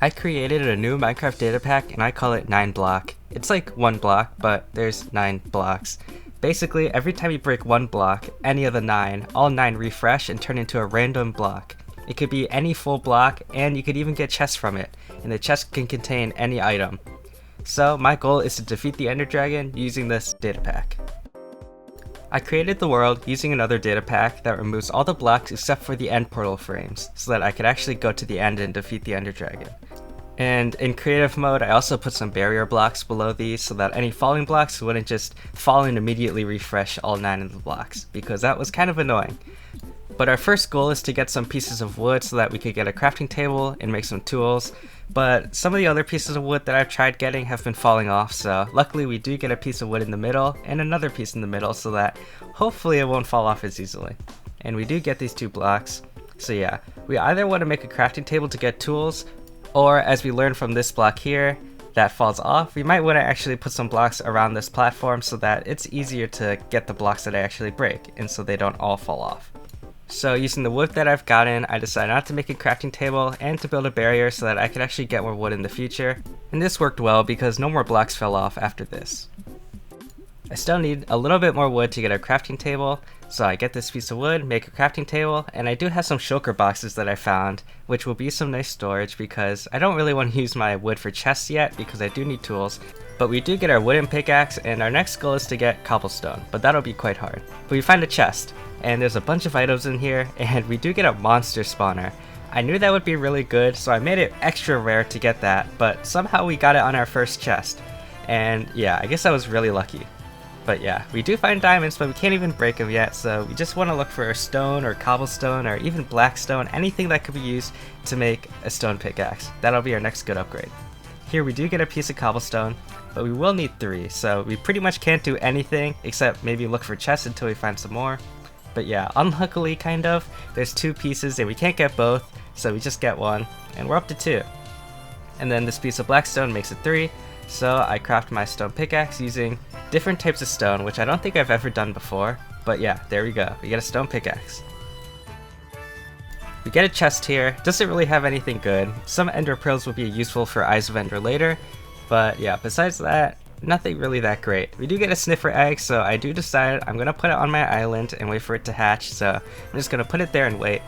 I created a new Minecraft data pack and I call it 9block. It's like one block, but there's 9 blocks. Basically, every time you break one block, any of the 9, all 9 refresh and turn into a random block. It could be any full block, and you could even get chests from it, and the chest can contain any item. So my goal is to defeat the ender dragon using this data pack. I created the world using another data pack that removes all the blocks except for the end portal frames, so that I could actually go to the end and defeat the ender dragon. And in creative mode, I also put some barrier blocks below these so that any falling blocks wouldn't just fall and immediately refresh all 9 of the blocks, because that was kind of annoying. But our first goal is to get some pieces of wood so that we could get a crafting table and make some tools. But some of the other pieces of wood that I've tried getting have been falling off, so luckily we do get a piece of wood in the middle and another piece in the middle so that hopefully it won't fall off as easily. And we do get these 2 blocks. So yeah, we either want to make a crafting table to get tools, or as we learned from this block here that falls off, we might want to actually put some blocks around this platform so that it's easier to get the blocks that I actually break, and so they don't all fall off. So using the wood that I've gotten, I decided not to make a crafting table and to build a barrier so that I could actually get more wood in the future. And this worked well because no more blocks fell off after this. I still need a little bit more wood to get a crafting table, so I get this piece of wood, make a crafting table, and I do have some shulker boxes that I found, which will be some nice storage because I don't really want to use my wood for chests yet because I do need tools. But we do get our wooden pickaxe, and our next goal is to get cobblestone, but that'll be quite hard. But we find a chest, and there's a bunch of items in here, and we do get a monster spawner. I knew that would be really good, so I made it extra rare to get that, but somehow we got it on our first chest. And yeah, I guess I was really lucky. But yeah, we do find diamonds, but we can't even break them yet, so we just want to look for a stone or cobblestone or even blackstone, anything that could be used to make a stone pickaxe. That'll be our next good upgrade. Here we do get a piece of cobblestone, but we will need 3, so we pretty much can't do anything except maybe look for chests until we find some more. But yeah, unluckily kind of, there's 2 pieces and we can't get both, so we just get 1, and we're up to 2. And then this piece of blackstone makes it 3, so I craft my stone pickaxe using different types of stone, which I don't think I've ever done before. But yeah, there we go, we get a stone pickaxe. We get a chest here, doesn't really have anything good. Some ender pearls will be useful for Eyes of Ender later, but yeah, besides that, nothing really that great. We do get a sniffer egg, so I do decide I'm gonna put it on my island and wait for it to hatch, so I'm just gonna put it there and wait.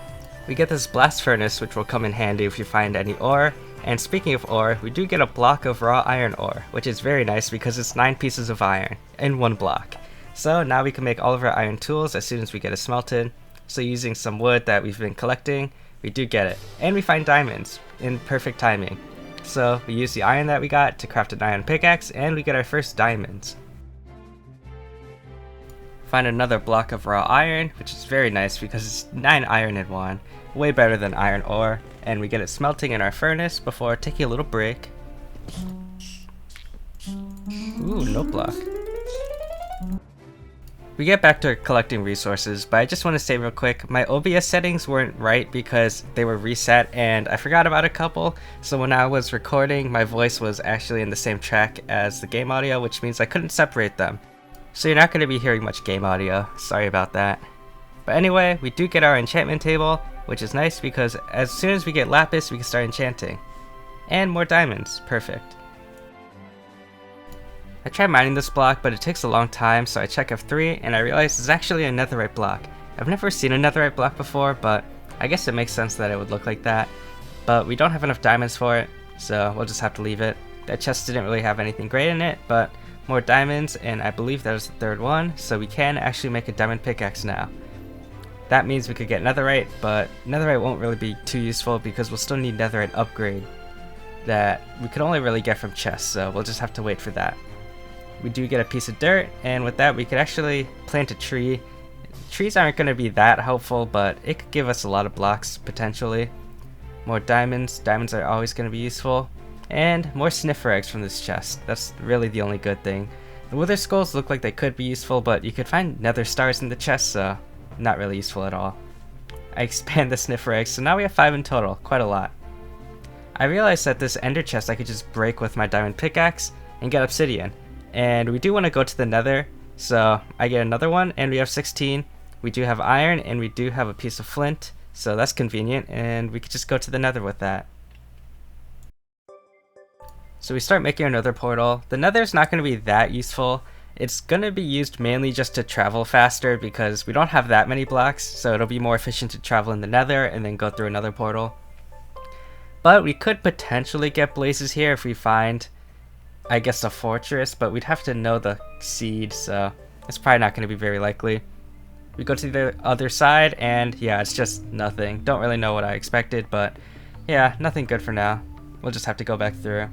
We get this blast furnace, which will come in handy if you find any ore. And speaking of ore, we do get a block of raw iron ore, which is very nice because it's 9 pieces of iron in 1 block. So now we can make all of our iron tools as soon as we get it smelted. So using some wood that we've been collecting, we do get it. And we find diamonds in perfect timing. So we use the iron that we got to craft an iron pickaxe, and we get our first diamonds. Find another block of raw iron, which is very nice because it's 9 iron in 1. Way better than iron ore. And we get it smelting in our furnace before taking a little break. Ooh, no block. We get back to collecting resources, but I just want to say real quick, my OBS settings weren't right because they were reset and I forgot about a couple. So when I was recording, my voice was actually in the same track as the game audio, which means I couldn't separate them. So you're not going to be hearing much game audio, sorry about that. But anyway, we do get our enchantment table, which is nice because as soon as we get lapis, we can start enchanting. And more diamonds, perfect. I tried mining this block, but it takes a long time, so I check F3 and I realize it's actually a netherite block. I've never seen a netherite block before, but I guess it makes sense that it would look like that. But we don't have enough diamonds for it, so we'll just have to leave it. That chest didn't really have anything great in it, but more diamonds, and I believe there's the 3rd one, so we can actually make a diamond pickaxe now. That means we could get netherite, but netherite won't really be too useful because we'll still need netherite upgrade that we could only really get from chests, so we'll just have to wait for that. We do get a piece of dirt, and with that we could actually plant a tree. Trees aren't going to be that helpful, but it could give us a lot of blocks potentially. More diamonds. Diamonds are always going to be useful. And more sniffer eggs from this chest. That's really the only good thing. The wither skulls look like they could be useful, but you could find nether stars in the chest, so not really useful at all. I expand the sniffer eggs, so now we have 5 in total, quite a lot. I realized that this ender chest I could just break with my diamond pickaxe and get obsidian. And we do want to go to the nether, so I get another one, and we have 16. We do have iron, and we do have a piece of flint, so that's convenient, and we could just go to the nether with that. So we start making another portal. The nether's not going to be that useful. It's going to be used mainly just to travel faster because we don't have that many blocks, so it'll be more efficient to travel in the nether and then go through another portal. But we could potentially get blazes here if we find, I guess, a fortress, but we'd have to know the seed, so it's probably not going to be very likely. We go to the other side and yeah, it's just nothing. Don't really know what I expected, but yeah, nothing good for now. We'll just have to go back through.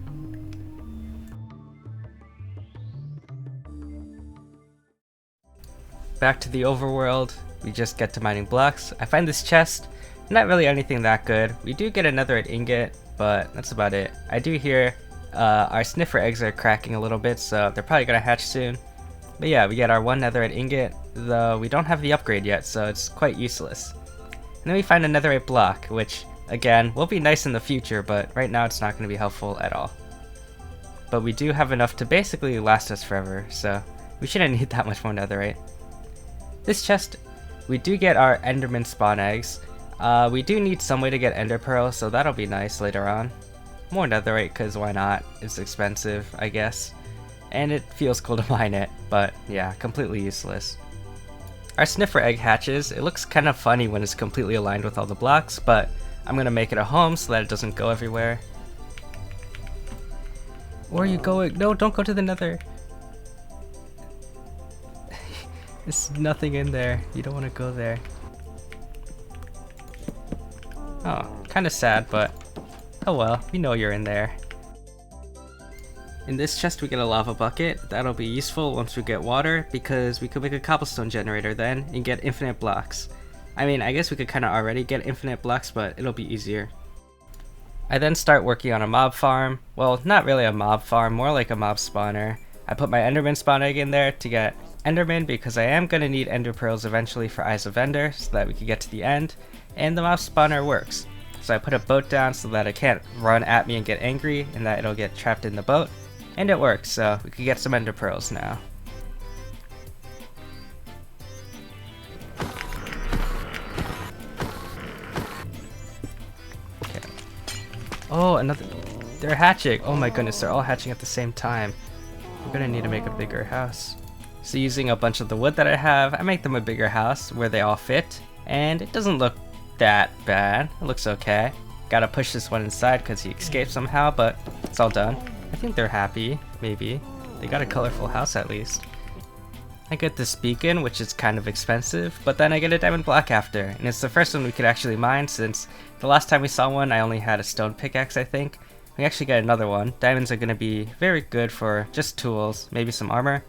Back to the overworld, we just get to mining blocks. I find this chest, not really anything that good. We do get another ingot, but that's about it. I do hear our sniffer eggs are cracking a little bit, so they're probably gonna hatch soon. But yeah, we get our one netherite ingot, though we don't have the upgrade yet, so it's quite useless. And then we find a netherite block, which, again, will be nice in the future, but right now it's not going to be helpful at all. But we do have enough to basically last us forever, so we shouldn't need that much more netherite. This chest, we do get our enderman spawn eggs. We do need some way to get ender pearls, so that'll be nice later on. More netherite, because why not? It's expensive, I guess. And it feels cool to mine it, but yeah, completely useless. Our sniffer egg hatches. It looks kind of funny when it's completely aligned with all the blocks, but I'm gonna make it a home so that it doesn't go everywhere. Where are you going? No, don't go to the nether. There's nothing in there. You don't want to go there. Oh, kind of sad, but oh well, we know you're in there. In this chest we get a lava bucket. That'll be useful once we get water, because we could make a cobblestone generator then and get infinite blocks. I mean, I guess we could kind of already get infinite blocks, but it'll be easier. I then start working on a mob farm. Well, not really a mob farm, more like a mob spawner. I put my enderman spawn egg in there to get enderman, because I am going to need ender pearls eventually for Eyes of Ender so that we can get to the end, and the mob spawner works. So I put a boat down so that it can't run at me and get angry, and that it'll get trapped in the boat. And it works, so we can get some ender pearls now. Okay. Oh, another. They're hatching. Oh my goodness, they're all hatching at the same time. We're gonna need to make a bigger house. So using a bunch of the wood that I have, I make them a bigger house where they all fit. And it doesn't look that bad. It looks okay. Gotta push this one inside because he escaped somehow, but it's all done. I think they're happy, maybe. They got a colorful house at least. I get this beacon, which is kind of expensive, but then I get a diamond block after, and it's the first one we could actually mine since the last time we saw one I only had a stone pickaxe, I think. We actually got another one. Diamonds are going to be very good for just tools, maybe some armor.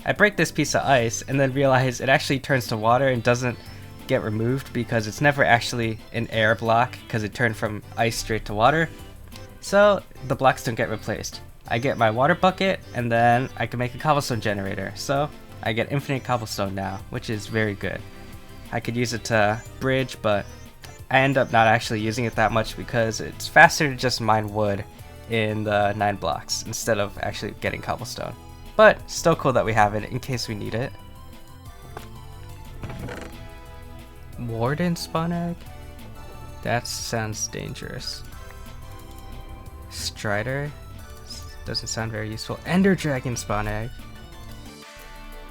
I break this piece of ice and then realize it actually turns to water and doesn't get removed because it's never actually an air block because it turned from ice straight to water. So the blocks don't get replaced. I get my water bucket and then I can make a cobblestone generator. So I get infinite cobblestone now, which is very good. I could use it to bridge, but I end up not actually using it that much because it's faster to just mine wood in the 9 blocks instead of actually getting cobblestone. But still cool that we have it in case we need it. Warden spawn egg? That sounds dangerous. Strider? Doesn't sound very useful. Enderdragon spawn egg.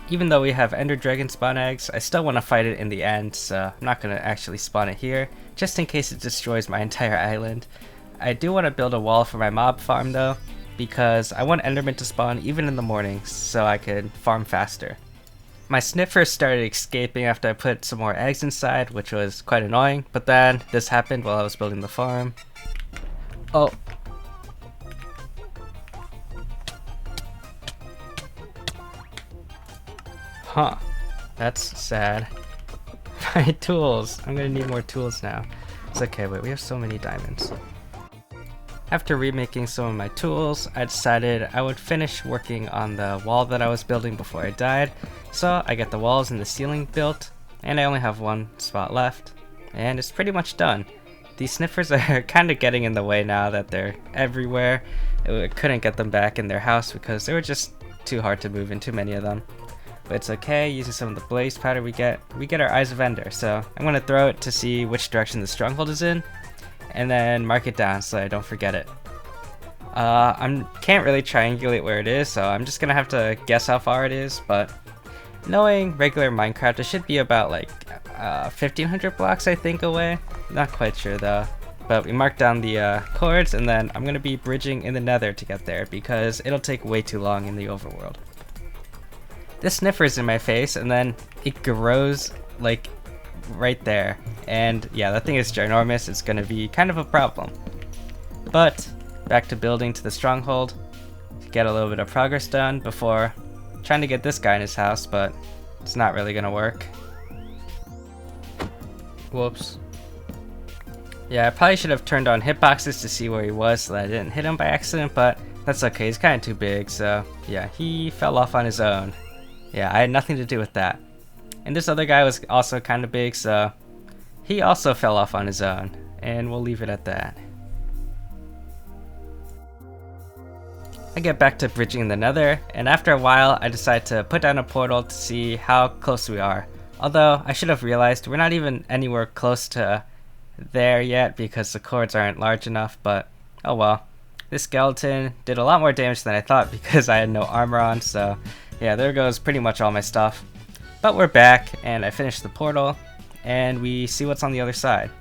Even though we have enderdragon spawn eggs, I still want to fight it in the end, so I'm not going to actually spawn it here, just in case it destroys my entire island. I do want to build a wall for my mob farm though, because I want endermen to spawn even in the mornings, so I could farm faster. My sniffers started escaping after I put some more eggs inside, which was quite annoying, but then this happened while I was building the farm. Oh. Huh. That's sad. My tools. I'm gonna need more tools now. It's okay, wait, we have so many diamonds. After remaking some of my tools, I decided I would finish working on the wall that I was building before I died. So I get the walls and the ceiling built, and I only have one spot left, and it's pretty much done. These sniffers are kind of getting in the way now that they're everywhere. I couldn't get them back in their house because they were just too hard to move in, too many of them. But it's okay, using some of the blaze powder we get our Eyes of Ender, so I'm going to throw it to see which direction the stronghold is in, and then mark it down so I don't forget it. I can't really triangulate where it is, so I'm just gonna have to guess how far it is, but knowing regular Minecraft, it should be about like 1500 blocks I think away. Not quite sure though. But we marked down the cords, and then I'm gonna be bridging in the nether to get there because it'll take way too long in the overworld. This sniffer's in my face, and then it grows like right there. And yeah, that thing is ginormous. It's gonna be kind of a problem. But back to building to the stronghold to get a little bit of progress done before trying to get this guy in his house, but it's not really gonna work. Whoops. Yeah, I probably should have turned on hitboxes to see where he was so that I didn't hit him by accident, but that's okay. He's kind of too big, so yeah, he fell off on his own. Yeah, I had nothing to do with that. And this other guy was also kind of big, so he also fell off on his own, and we'll leave it at that. I get back to bridging in the nether, and after a while I decide to put down a portal to see how close we are. Although I should have realized we're not even anywhere close to there yet because the cords aren't large enough, but oh well. This skeleton did a lot more damage than I thought because I had no armor on, so yeah, there goes pretty much all my stuff. But we're back, and I finished the portal, and we see what's on the other side.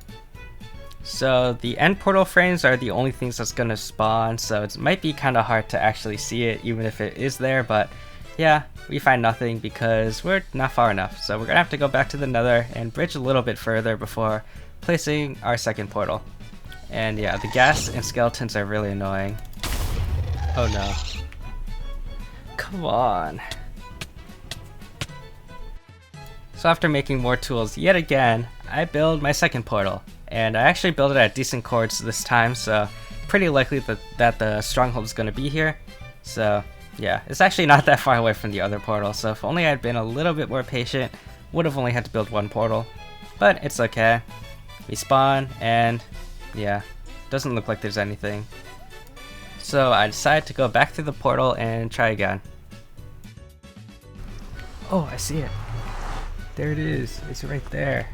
So the end portal frames are the only things that's gonna spawn, so it might be kind of hard to actually see it even if it is there, but yeah, we find nothing because we're not far enough. So we're gonna have to go back to the nether and bridge a little bit further before placing our second portal. And yeah, the ghast and skeletons are really annoying. Oh no. Come on. So after making more tools yet again, I build my second portal. And I actually built it at decent cords this time, so pretty likely that the stronghold is going to be here. So yeah, it's actually not that far away from the other portal, so if only I had been a little bit more patient, would have only had to build one portal. But it's okay. We spawn, and yeah, doesn't look like there's anything. So I decided to go back through the portal and try again. Oh, I see it. There it is. It's right there.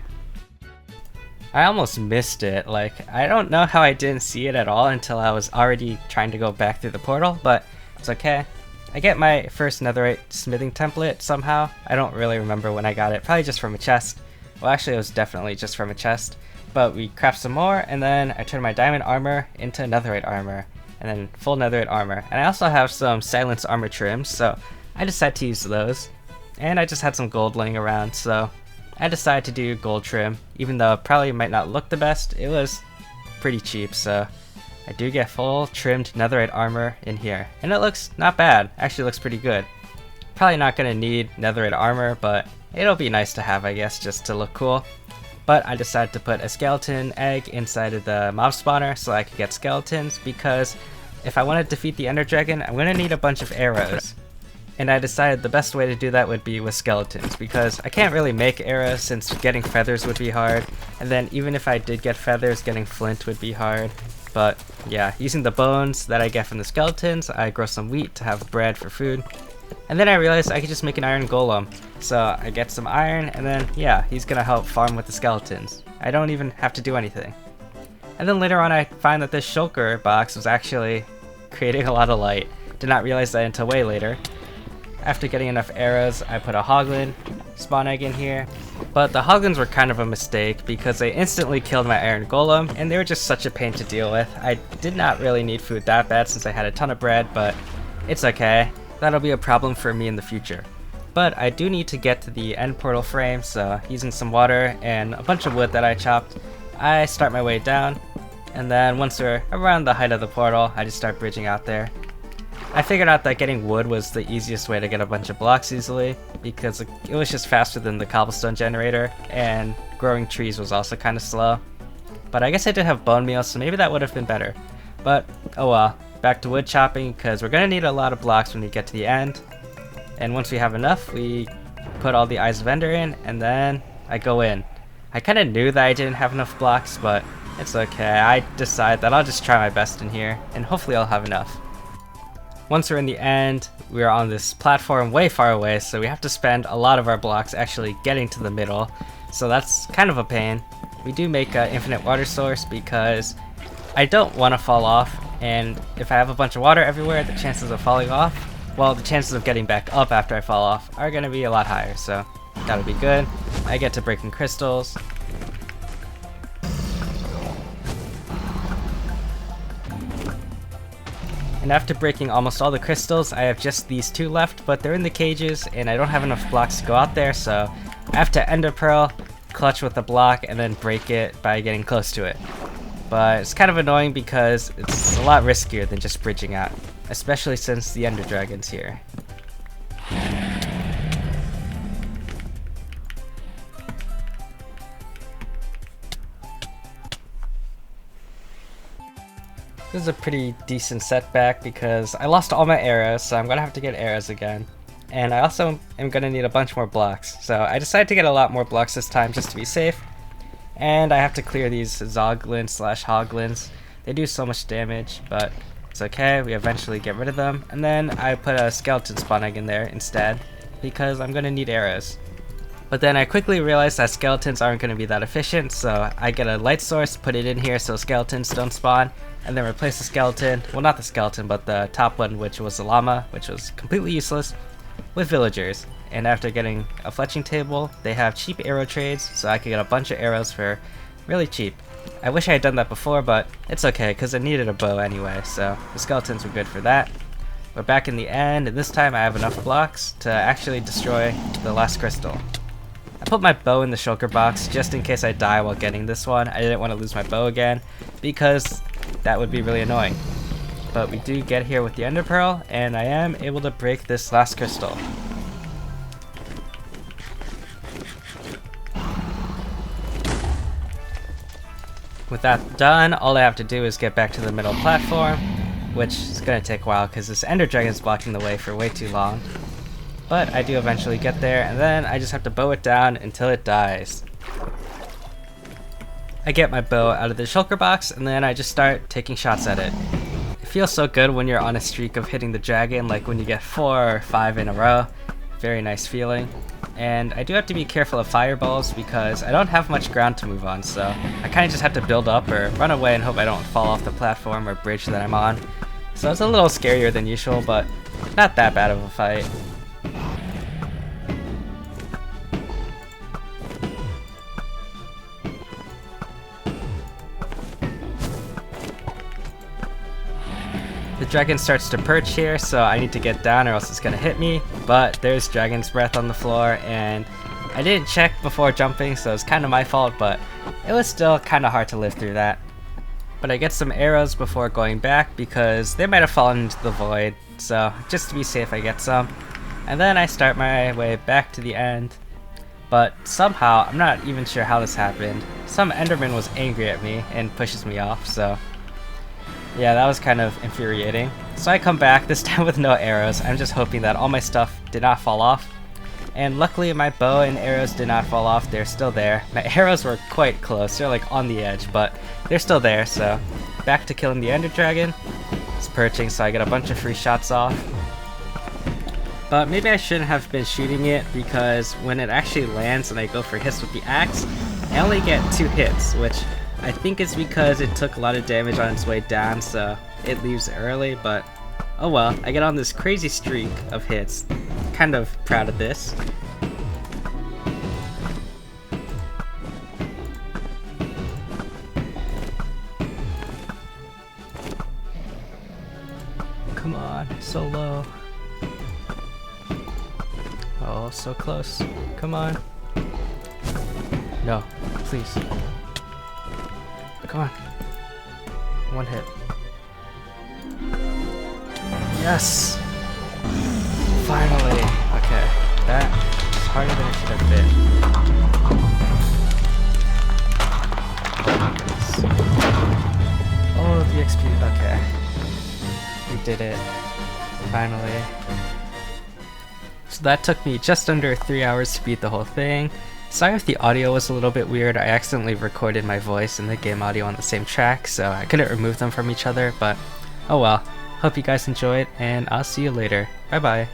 I almost missed it. Like, I don't know how I didn't see it at all until I was already trying to go back through the portal, but it's okay. I get my first netherite smithing template somehow. I don't really remember when I got it. Probably just from a chest. Well, actually, it was definitely just from a chest. But we craft some more, and then I turn my diamond armor into netherite armor, and then full netherite armor. And I also have some silence armor trims, so I decided to use those. And I just had some gold laying around, so I decided to do gold trim. Even though it probably might not look the best, it was pretty cheap, so I do get full trimmed netherite armor in here. And it looks not bad, actually looks pretty good. Probably not gonna need netherite armor, but it'll be nice to have, I guess, just to look cool. But I decided to put a skeleton egg inside of the mob spawner so I could get skeletons, because if I want to defeat the ender dragon, I'm going to need a bunch of arrows. And I decided the best way to do that would be with skeletons, because I can't really make arrows since getting feathers would be hard, and then even if I did get feathers, getting flint would be hard. But yeah, using the bones that I get from the skeletons, I grow some wheat to have bread for food. And then I realized I could just make an iron golem. So I get some iron, and then yeah, he's gonna help farm with the skeletons. I don't even have to do anything. And then later on I find that this shulker box was actually creating a lot of light. Did not realize that until way later. After getting enough arrows, I put a hoglin spawn egg in here. But the hoglins were kind of a mistake because they instantly killed my iron golem, and they were just such a pain to deal with. I did not really need food that bad since I had a ton of bread, but it's okay. That'll be a problem for me in the future. But I do need to get to the end portal frame, so using some water and a bunch of wood that I chopped, I start my way down, and then once we're around the height of the portal, I just start bridging out there. I figured out that getting wood was the easiest way to get a bunch of blocks easily, because it was just faster than the cobblestone generator, and growing trees was also kind of slow. But I guess I did have bone meal, so maybe that would have been better. But oh well, back to wood chopping, because we're going to need a lot of blocks when we get to the end. And once we have enough, we put all the eyes of ender in, and then I go in. I kind of knew that I didn't have enough blocks, but it's okay. I decide that I'll just try my best in here, and hopefully I'll have enough. Once we're in the end, we're on this platform way far away, so we have to spend a lot of our blocks actually getting to the middle. So that's kind of a pain. We do make an infinite water source because I don't want to fall off, And if I have a bunch of water everywhere, the chances of falling off, well, the chances of getting back up after I fall off are going to be a lot higher, so that'll be good. I get to breaking crystals. And after breaking almost all the crystals, I have just these 2 left, but they're in the cages and I don't have enough blocks to go out there, so I have to ender pearl, clutch with the block, and then break it by getting close to it. But it's kind of annoying because it's a lot riskier than just bridging out, especially since the ender dragon's here. This is a pretty decent setback because I lost all my arrows, so I'm gonna have to get arrows again. And I also am gonna need a bunch more blocks, so I decided to get a lot more blocks this time just to be safe. And I have to clear these zoglins slash hoglins. They do so much damage, but it's okay, we eventually get rid of them. And then I put a skeleton spawn egg in there instead, because I'm gonna need arrows. But then I quickly realized that skeletons aren't gonna be that efficient, so I get a light source, put it in here so skeletons don't spawn, and then replace the skeleton, well not the skeleton, but the top one, which was the llama, which was completely useless, with villagers. And after getting a fletching table, they have cheap arrow trades, so I could get a bunch of arrows for really cheap. I wish I had done that before, but it's okay, because I needed a bow anyway, so the skeletons were good for that. We're back in the end, and this time I have enough blocks to actually destroy the last crystal. I put my bow in the shulker box just in case I die while getting this one. I didn't want to lose my bow again, because that would be really annoying. But we do get here with the ender pearl, and I am able to break this last crystal. With that done, all I have to do is get back to the middle platform, which is going to take a while because this ender dragon is blocking the way for way too long. But I do eventually get there, and then I just have to bow it down until it dies. I get my bow out of the shulker box, and then I just start taking shots at it. It feels so good when you're on a streak of hitting the dragon, like when you get 4 or 5 in a row. Very nice feeling. And I do have to be careful of fireballs because I don't have much ground to move on, so I kind of just have to build up or run away and hope I don't fall off the platform or bridge that I'm on. So it's a little scarier than usual, but not that bad of a fight. The dragon starts to perch here, so I need to get down or else it's gonna hit me, but there's dragon's breath on the floor, and I didn't check before jumping, so it's kind of my fault, but it was still kind of hard to live through that. But I get some arrows before going back because they might have fallen into the void, so just to be safe I get some. And then I start my way back to the end, but somehow, I'm not even sure how this happened, some enderman was angry at me and pushes me off, so yeah, that was kind of infuriating. So I come back, this time with no arrows. I'm just hoping that all my stuff did not fall off. And luckily my bow and arrows did not fall off, they're still there. My arrows were quite close, they're like on the edge, but they're still there, so back to killing the ender dragon. It's perching, so I get a bunch of free shots off. But maybe I shouldn't have been shooting it because when it actually lands and I go for hits with the axe, I only get 2 hits, which I think it's because it took a lot of damage on its way down, so it leaves early, but oh well, I get on this crazy streak of hits. Kind of proud of this. Come on, so low. Oh, so close. Come on. No, please. Come on. 1 hit. Yes! Finally! Okay, that is harder than it should have been. Oh my goodness. Oh, the XP. Okay. We did it. Finally. So that took me just under 3 hours to beat the whole thing. Sorry if the audio was a little bit weird, I accidentally recorded my voice and the game audio on the same track, so I couldn't remove them from each other, but oh well. Hope you guys enjoyed, and I'll see you later. Bye bye.